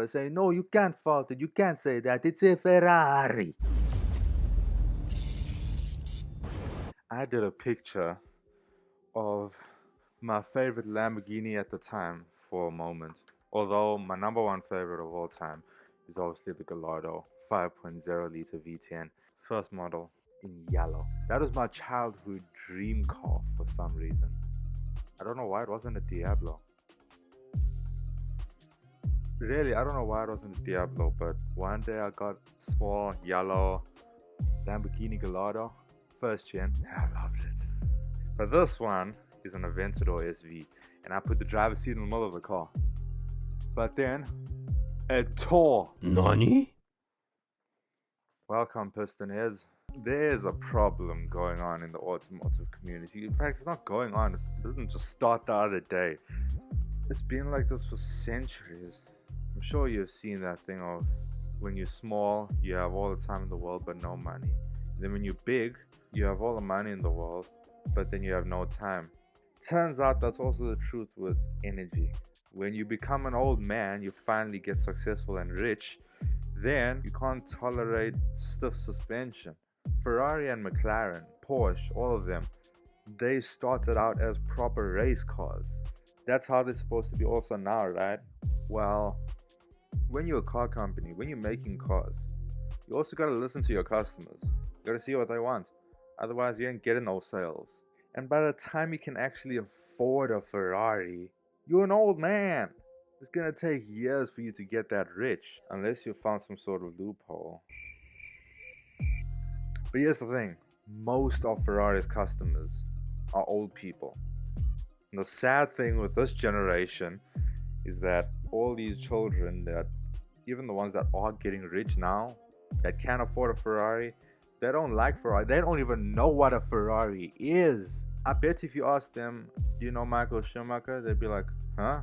They say, no, you can't fault it. You can't say that. It's a Ferrari. I did a picture of my favorite Lamborghini at the time for a moment. Although my number one favorite of all time is obviously the Gallardo 5.0 liter V10, first model in yellow. That was my childhood dream car for some reason. I don't know why it wasn't a Diablo. Really, I don't know why it wasn't a Diablo, but one day I got small yellow Lamborghini Gallardo, first gen, and I loved it. But this one is an Aventador SV, and I put the driver's seat in the middle of the car. But then, it tore. Nani? Welcome, piston heads. There's a problem going on in the automotive community. In fact, it's not going on. It didn't just start the other day. It's been like this for centuries. I'm sure you've seen that thing of when you're small, you have all the time in the world but no money. Then when you're big, you have all the money in the world, but then you have no time. Turns out that's also the truth with energy. When you become an old man, you finally get successful and rich, then you can't tolerate stiff suspension. Ferrari and McLaren, Porsche, all of them, they started out as proper race cars. That's how they're supposed to be also now, right? Well, when you're a car company, when you're making cars, you also gotta listen to your customers. You gotta see what they want. Otherwise, you ain't getting no sales. And by the time you can actually afford a Ferrari, you're an old man. It's gonna take years for you to get that rich, unless you found some sort of loophole. But here's the thing, most of Ferrari's customers are old people. And the sad thing with this generation is that all these children, that even the ones that are getting rich now, that can't afford a Ferrari, they don't like Ferrari. They don't even know what a Ferrari is. I bet if you ask them, do you know Michael Schumacher? They'd be like, huh?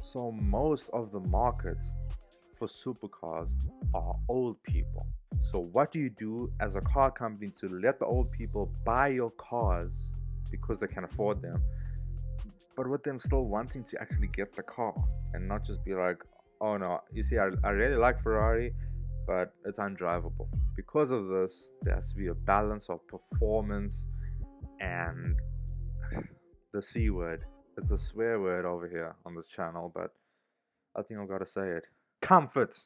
So most of the market for supercars are old people. So what do you do as a car company to let the old people buy your cars because they can afford them, but with them still wanting to actually get the car and not just be like, oh no, you see, I really like Ferrari, but it's undrivable. Because of this, there has to be a balance of performance and the C word. It's a swear word over here on this channel, but I think I've got to say it. Comfort!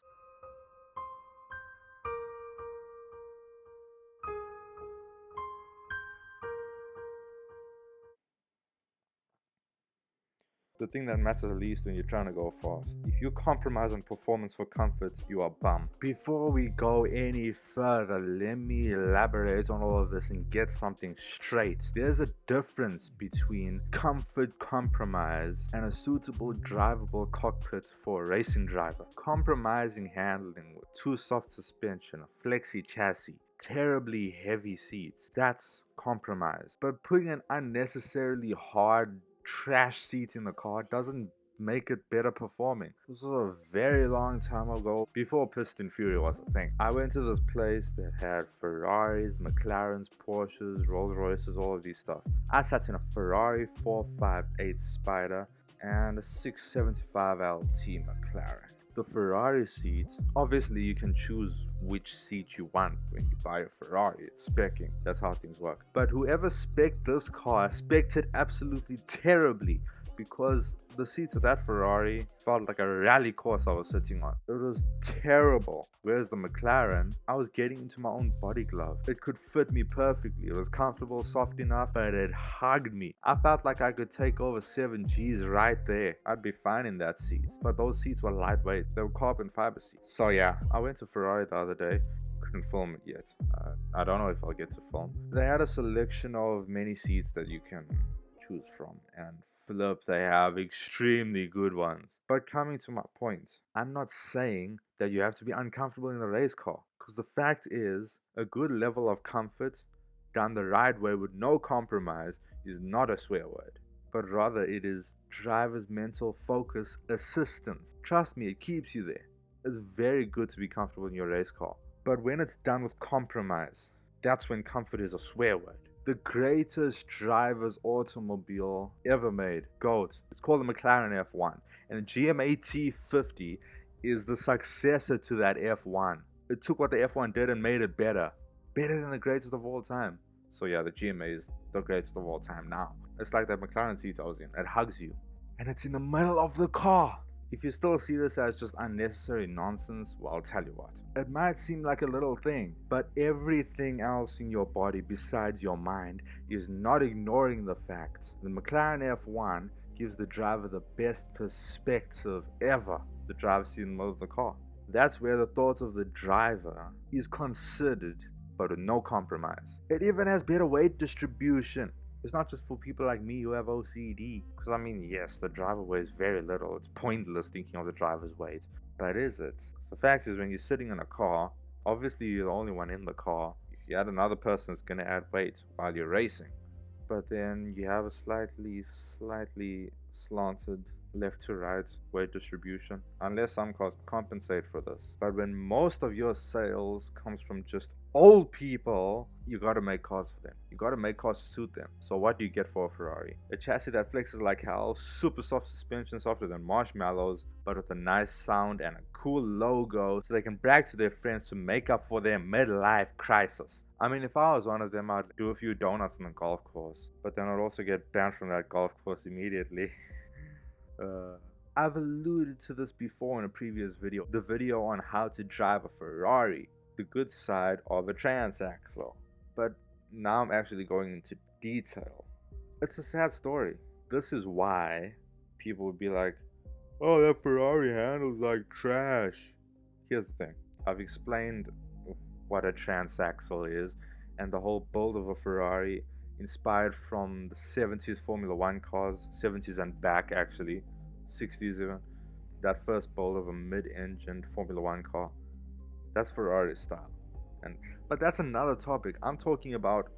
The thing that matters least when you're trying to go fast. If you compromise on performance for comfort, you are bum. Before we go any further, let me elaborate on all of this and get something straight. There's a difference between comfort compromise and a suitable drivable cockpit for a racing driver. Compromising handling with too soft suspension, a flexi chassis, terribly heavy seats, that's compromise. But putting an unnecessarily hard trash seat in the car doesn't make it better performing. This was a very long time ago, before Pistonfury was a thing. I went to this place that had Ferraris, McLarens, Porsches, Rolls Royces, all of these stuff. I sat in a Ferrari 458 Spider and a 675 LT McLaren. The Ferrari seat, obviously you can choose which seat you want when you buy a Ferrari. It's speccing, that's how things work. But whoever specced this car specced it absolutely terribly, because the seats of that Ferrari felt like a rally course I was sitting on. It was terrible. Whereas the McLaren, I was getting into my own body glove. It could fit me perfectly. It was comfortable, soft enough, but it hugged me. I felt like I could take over 7 Gs right there. I'd be fine in that seat. But those seats were lightweight. They were carbon fiber seats. So yeah, I went to Ferrari the other day. Couldn't film it yet. I don't know if I'll get to film. They had a selection of many seats that you can choose from, and flip, they have extremely good ones. But coming to my point, I'm not saying that you have to be uncomfortable in a race car, because the fact is, a good level of comfort done the right way with no compromise is not a swear word, but rather it is driver's mental focus assistance. Trust me, it keeps you there. It's very good to be comfortable in your race car, but when it's done with compromise, that's when comfort is a swear word. The greatest driver's automobile ever made. GOAT. It's called the McLaren F1. And the GMA T50 is the successor to that F1. It took what the F1 did and made it better. Better than the greatest of all time. So yeah, the GMA is the greatest of all time now. It's like that McLaren seat I was in. It hugs you. And it's in the middle of the car. If you still see this as just unnecessary nonsense, well, I'll tell you what. It might seem like a little thing, but everything else in your body besides your mind is not ignoring the fact. The McLaren F1 gives the driver the best perspective ever. The driver's seat in the middle of the car. That's where the thought of the driver is considered, but with no compromise. It even has better weight distribution. It's not just for people like me who have OCD. Because I mean, yes, the driver weighs very little. It's pointless thinking of the driver's weight. But is it? So the fact is, when you're sitting in a car, obviously you're the only one in the car. If you add another person, it's going to add weight while you're racing. But then you have a slightly slanted left to right weight distribution, unless some cars compensate for this. But when most of your sales comes from just old people, you gotta make cars for them. You gotta make cars suit them. So what do you get for a Ferrari? A chassis that flexes like hell, super soft suspension, softer than marshmallows, but with a nice sound and a cool logo, so they can brag to their friends to make up for their midlife crisis. I mean, if I was one of them, I'd do a few donuts on the golf course, but then I'd also get banned from that golf course immediately. I've alluded to this before in a previous video, the video on how to drive a Ferrari, the good side of a transaxle. But now I'm actually going into detail. It's a sad story. This is why people would be like, oh, that Ferrari handles like trash. Here's the thing. I've explained what a transaxle is, and the whole build of a Ferrari inspired from the 70s Formula 1 cars, 70s and back actually, 60s even. That first build of a mid-engined Formula 1 car, that's Ferrari style. But that's another topic. I'm talking about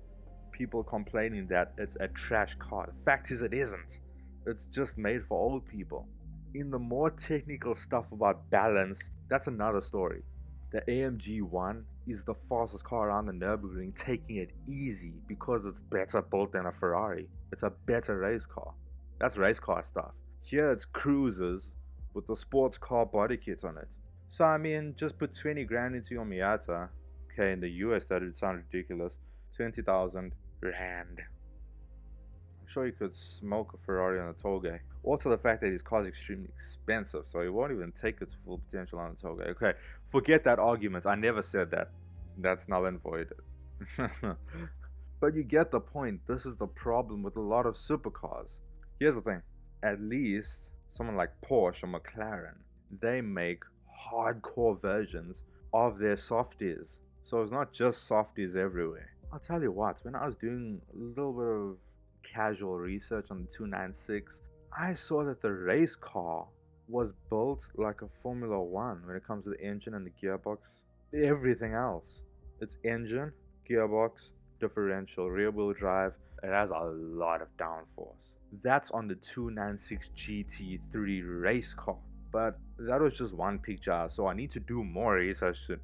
people complaining that it's a trash car. The fact is, it isn't. It's just made for old people. In the more technical stuff about balance, that's another story. The AMG 1 is the fastest car around the Nürburgring, taking it easy because it's better built than a Ferrari. It's a better race car. That's race car stuff. Here it's cruisers with the sports car body kit on it. So I mean, just put 20 grand into your Miata. Okay, in the US that would sound ridiculous. 20,000 rand. I'm sure you could smoke a Ferrari on a tollgate. Also the fact that his car is extremely expensive, so he won't even take it to full potential on a tollgate. Okay, forget that argument. I never said that. That's null and void. But you get the point. This is the problem with a lot of supercars. Here's the thing. At least someone like Porsche or McLaren, they make hardcore versions of their softies. So it's not just softies everywhere. I'll tell you what, when I was doing a little bit of casual research on the 296, I saw that the race car was built like a Formula 1 when it comes to the engine and the gearbox. Everything else. It's engine, gearbox, differential, rear wheel drive. It has a lot of downforce. That's on the 296 GT3 race car. But that was just one picture, so I need to do more research to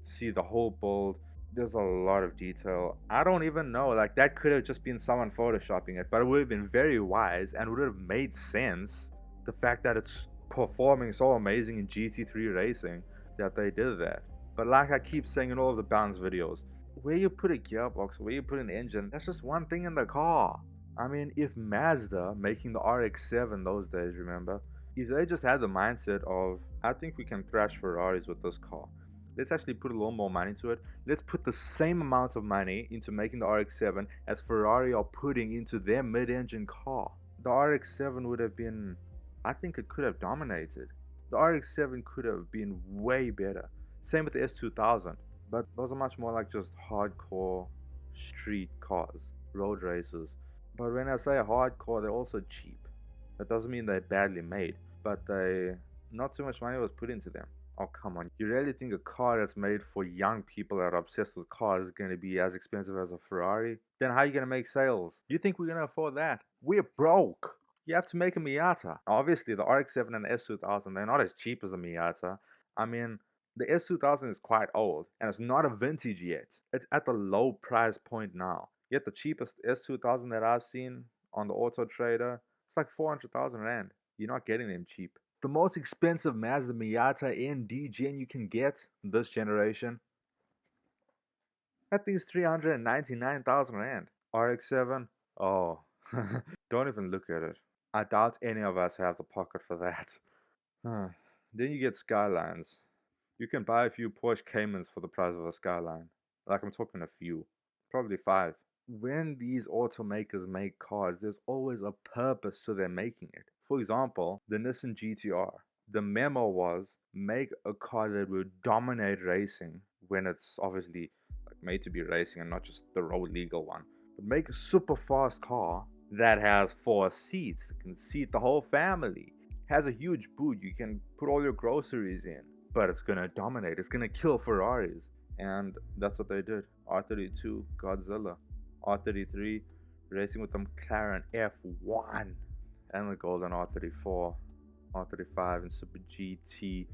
see the whole build. There's a lot of detail. I don't even know, like that could have just been someone photoshopping it, but it would have been very wise and would have made sense. The fact that it's performing so amazing in GT3 racing that they did that. But like I keep saying in all of the balance videos, where you put a gearbox, where you put an engine, that's just one thing in the car. I mean, if Mazda, making the RX-7 those days, remember, if they just had the mindset of, I think we can thrash Ferraris with this car, let's actually put a little more money into it. Let's put the same amount of money into making the RX-7 as Ferrari are putting into their mid-engine car. The RX-7 would have been, I think it could have dominated. The RX-7 could have been way better. Same with the S2000. But those are much more like just hardcore street cars, road races. But when I say hardcore, they're also cheap. That doesn't mean they're badly made, but not too much money was put into them. Oh, come on. You really think a car that's made for young people that are obsessed with cars is going to be as expensive as a Ferrari? Then how are you going to make sales? You think we're going to afford that? We're broke. You have to make a Miata. Obviously, the RX-7 and the S2000, they're not as cheap as the Miata. I mean, the S2000 is quite old, and it's not a vintage yet. It's at the low price point now. Yet the cheapest S2000 that I've seen on the Auto Trader, it's like 400,000 Rand. You're not getting them cheap. The most expensive Mazda Miata ND Gen you can get this generation, that thing's 399,000 Rand. RX-7, oh, don't even look at it. I doubt any of us have the pocket for that. Then you get Skylines. You can buy a few Porsche Caymans for the price of a Skyline. Like, I'm talking a few. Probably 5. When these automakers make cars, there's always a purpose to them making it. For example, the Nissan GTR. The memo was make a car that would dominate racing when it's obviously like made to be racing and not just the road legal one. But make a super fast car that has 4 seats, that can seat the whole family, has a huge boot, you can put all your groceries in, but it's gonna dominate, it's gonna kill Ferraris. And that's what they did. R32 Godzilla, R33 racing with the McLaren F1, and the golden R34, R35 and Super GT.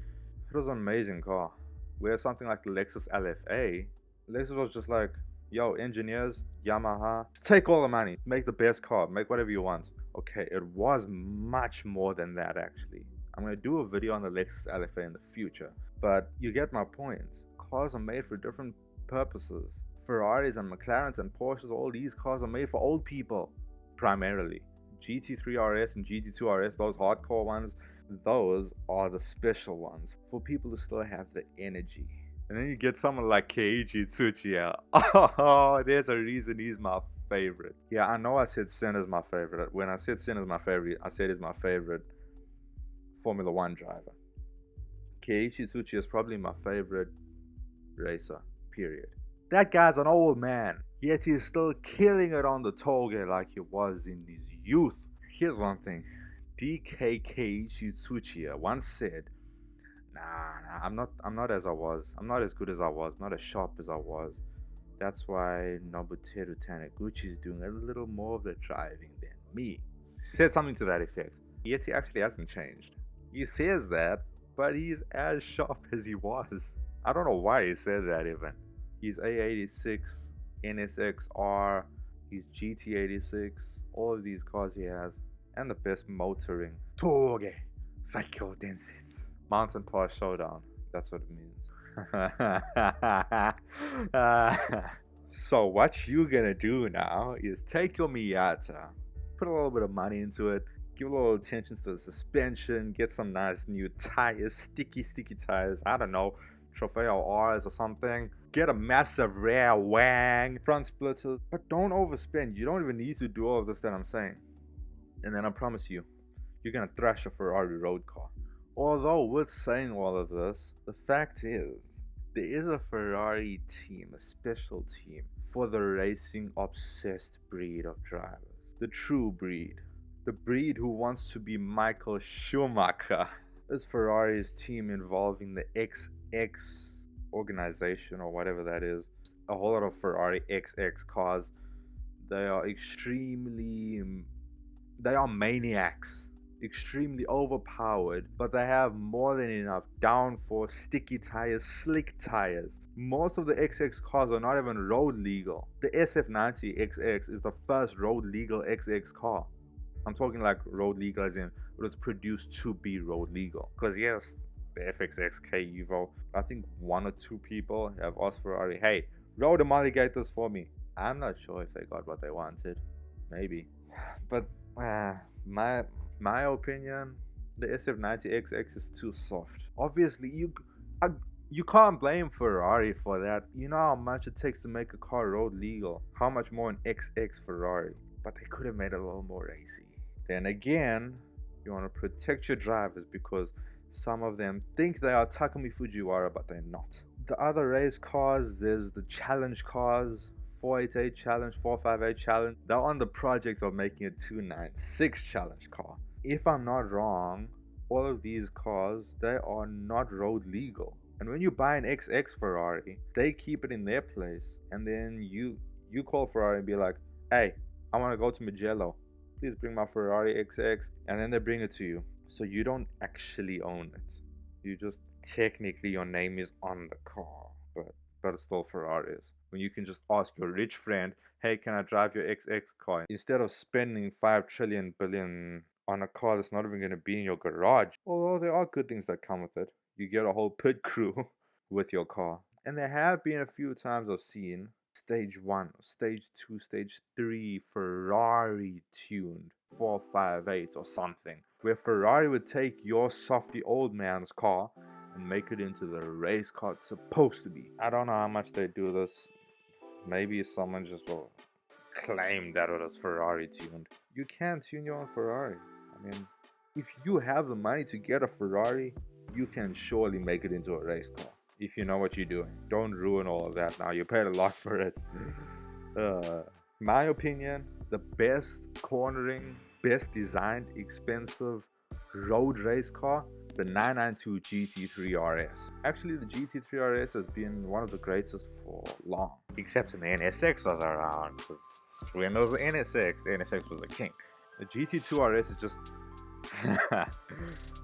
It was an amazing car. Where something like the Lexus LFA, Lexus was just like, yo, engineers, Yamaha, take all the money, make the best car, make whatever you want. Okay, it was much more than that actually. I'm going to do a video on the Lexus LFA in the future, but you get my point. Cars are made for different purposes. Ferraris and McLarens and Porsches, all these cars are made for old people, primarily. GT3 RS and GT2 RS, those hardcore ones, those are the special ones for people who still have the energy. And then you get someone like Keiichi Tsuchiya. Oh, there's a reason he's my favorite. Yeah, I know I said Senna's my favorite. When I said Senna's my favorite, I said he's my favorite Formula 1 driver. Keiichi Tsuchiya is probably my favorite racer, period. That guy's an old man, yet he's still killing it on the tollgate like he was in his youth. Here's one thing. DK Keiichi Tsuchiya once said, Nah, I'm not as I was. I'm not as good as I was. I'm not as sharp as I was. That's why Nobuteru Taniguchi is doing a little more of the driving than me. He said something to that effect. Yet he actually hasn't changed. He says that, but he's as sharp as he was. I don't know why he said that even. He's A86, NSX-R, he's GT86, all of these cars he has, and the best motoring. Toge Saikyo Densetsu. Mountain Pass Showdown. That's what it means. So what you gonna do now is take your Miata, put a little bit of money into it, give a little attention to the suspension, get some nice new tires, sticky tires, I don't know, Trofeo R's or something. Get a massive rear wang, front splitters, but don't overspend. You don't even need to do all of this that I'm saying. And then I promise you, you're gonna thrash a Ferrari road car. Although with saying all of this, the fact is, there is a Ferrari team, a special team, for the racing obsessed breed of drivers. The true breed. The breed who wants to be Michael Schumacher. This Ferrari's team involving the XX organization or whatever that is. A whole lot of Ferrari XX cars. They are maniacs. Extremely overpowered, but they have more than enough downforce, sticky tires, slick tires. Most of the XX cars are not even road legal. The SF90 XX is the first road legal XX car. I'm talking like road legal as in it was produced to be road legal. Because yes, the FXXK Evo, I think 1 or 2 people have asked Ferrari, hey, road homologate this for me. I'm not sure if they got what they wanted. Maybe. But my opinion, the SF90XX is too soft. Obviously, you can't blame Ferrari for that. You know how much it takes to make a car road legal. How much more an XX Ferrari. But they could have made it a little more racy. Then again, you want to protect your drivers because some of them think they are Takumi Fujiwara, but they're not. The other race cars, there's the challenge cars. 488 challenge, 458 challenge. They're on the project of making a 296 challenge car. If I'm not wrong, all of these cars, they are not road legal. And when you buy an XX Ferrari, they keep it in their place. And then you call Ferrari and be like, hey, I want to go to Mugello. Please bring my Ferrari XX. And then they bring it to you. So you don't actually own it. You just, technically your name is on the car. But it's still Ferrari's. when you can just ask your rich friend, hey, can I drive your XX car? Instead of spending 5 trillion billion on a car that's not even going to be in your garage. Although there are good things that come with it. You get a whole pit crew with your car. And there have been a few times I've seen stage 1, stage 2, stage 3 Ferrari tuned 458 or something, where Ferrari would take your softy old man's car and make it into the race car it's supposed to be. I don't know how much they do this. Maybe someone just will claim that it was Ferrari tuned. You can tune your own Ferrari. I mean, if you have the money to get a Ferrari, you can surely make it into a race car. If you know what you're doing. Don't ruin all of that now. You paid a lot for it. My opinion, the best cornering, best designed, expensive road race car, the 992 GT3 RS. Actually, the GT3 RS has been one of the greatest for long. Except when the NSX was around. Because when there was the NSX was the king. The GT2 RS is just...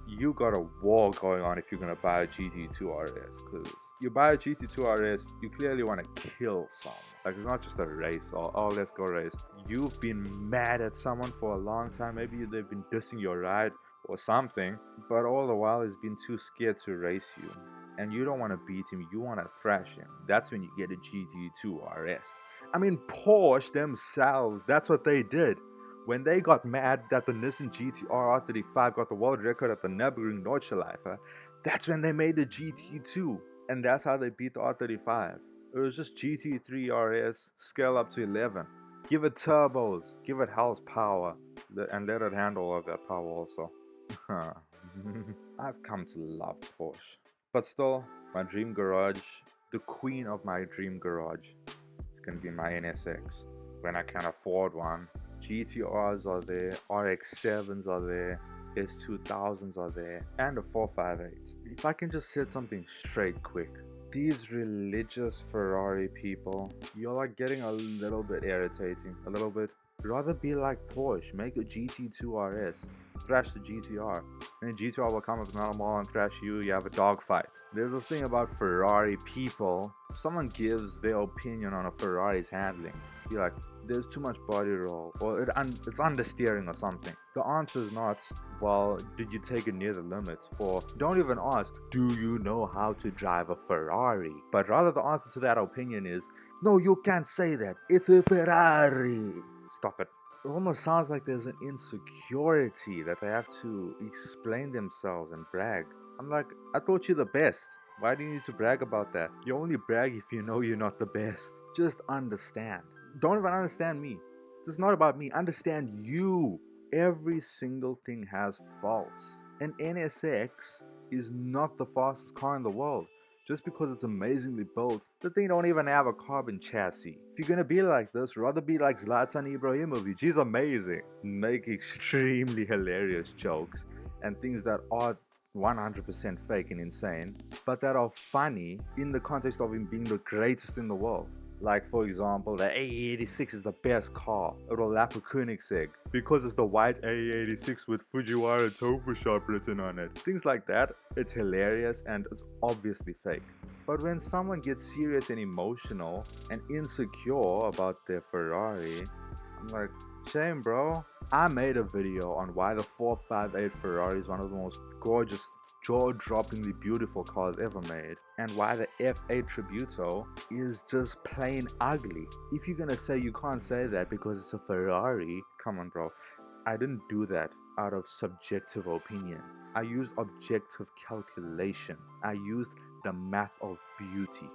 you got a war going on if you're going to buy a GT2 RS. Because you buy a GT2 RS, you clearly want to kill someone. Like, it's not just a race or, oh, let's go race. You've been mad at someone for a long time. Maybe they've been dissing your ride or something, but all the while he's been too scared to race you. And you don't want to beat him, you want to thrash him. That's when you get a GT2 RS. I mean, Porsche themselves, that's what they did. When they got mad that the Nissan GT-R R35 got the world record at the Nürburgring Nordschleife, that's when they made the GT2. And that's how they beat the R35. It was just GT3 RS, scale up to 11. Give it turbos, give it house power, and let it handle all of that power also. I've come to love Porsche. But still, my dream garage, the queen of my dream garage, is going to be my NSX. When I can afford one. GTRs are there, RX-7s are there, S2000s are there, and a 458. If I can just set something straight quick. These religious Ferrari people, you're like getting a little bit irritating, a little bit. Rather be like Porsche, make a GT2 RS, thrash the GTR, and GTR will come up another mall and thrash you, you have a dogfight. There's this thing about Ferrari people, if someone gives their opinion on a Ferrari's handling, you're like, there's too much body roll, or it's understeering or something. The answer is not, well, did you take it near the limit? Or don't even ask, do you know how to drive a Ferrari? But rather the answer to that opinion is, no, you can't say that, it's a Ferrari. Stop it. It almost sounds like there's an insecurity that they have to explain themselves and brag. I'm like, I thought you're the best. Why do you need to brag about that? You only brag if you know you're not the best. Just understand. Don't even understand me. It's not about me. Understand you. Every single thing has faults. An NSX is not the fastest car in the world. Just because it's amazingly built, the thing don't even have a carbon chassis. If you're gonna be like this, rather be like Zlatan Ibrahimovic. He's amazing. Make extremely hilarious jokes and things that are 100% fake and insane, but that are funny in the context of him being the greatest in the world. Like, for example, the AE86 is the best car. It'll lap a Koenigsegg because it's the white AE86 with Fujiwara Tofu Shop written on it. Things like that, it's hilarious and it's obviously fake. But when someone gets serious and emotional and insecure about their Ferrari, I'm like, shame, bro. I made a video on why the 458 Ferrari is one of the most gorgeous, jaw-droppingly beautiful cars ever made, and why the F8 Tributo is just plain ugly. If you're gonna say you can't say that because it's a Ferrari, come on, bro. I didn't do that out of subjective opinion. I used objective calculation. I used the math of beauty.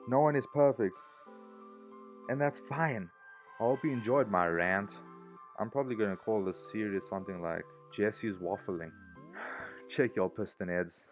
No one is perfect, and that's fine. I hope you enjoyed my rant. I'm probably gonna call this series something like Jesse's Waffling. Check your piston heads.